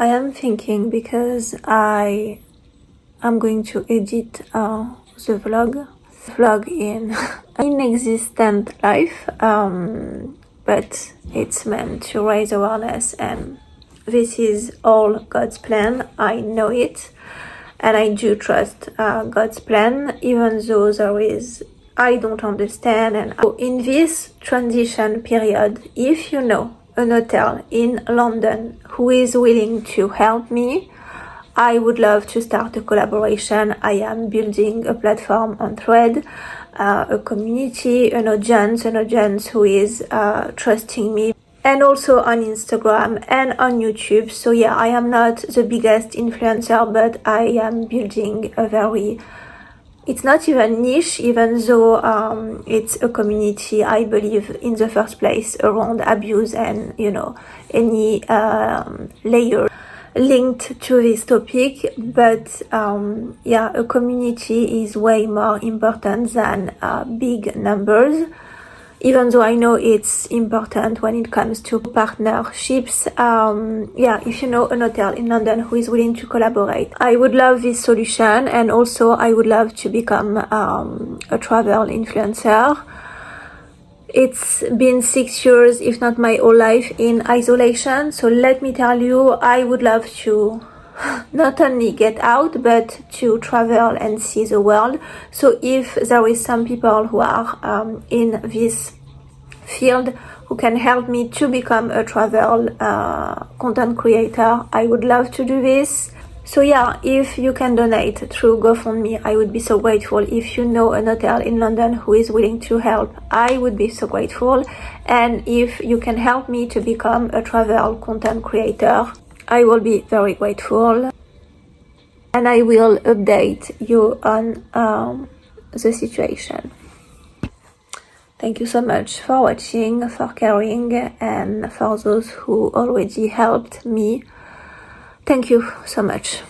I am thinking, because I'm going to edit the vlog in inexistent life, but it's meant to raise awareness, and this is all God's plan. I know it, and I do trust God's plan, even though I don't understand. And in this transition period, if you know an hotel in London who is willing to help me, I would love to start a collaboration. I am building a platform on Thread, a community, an audience who is trusting me, and also on Instagram and on YouTube. So yeah, I am not the biggest influencer, but I am building it's not even niche, even though it's a community, I believe, in the first place, around abuse and, any layer linked to this topic. But a community is way more important than big numbers, even though I know it's important when it comes to partnerships. If you know an hotel in London who is willing to collaborate, I would love this solution. And also I would love to become a travel influencer. It's been 6 years, if not my whole life, in isolation. So let me tell you, I would love to not only get out, but to travel and see the world. So if there is some people who are in this field who can help me to become a travel content creator, I would love to do this. So yeah, if you can donate through GoFundMe, I would be so grateful. If you know an hotel in London who is willing to help, I would be so grateful. And if you can help me to become a travel content creator, I will be very grateful. And I will update you on the situation. Thank you so much for watching, for caring, and for those who already helped me. Thank you so much.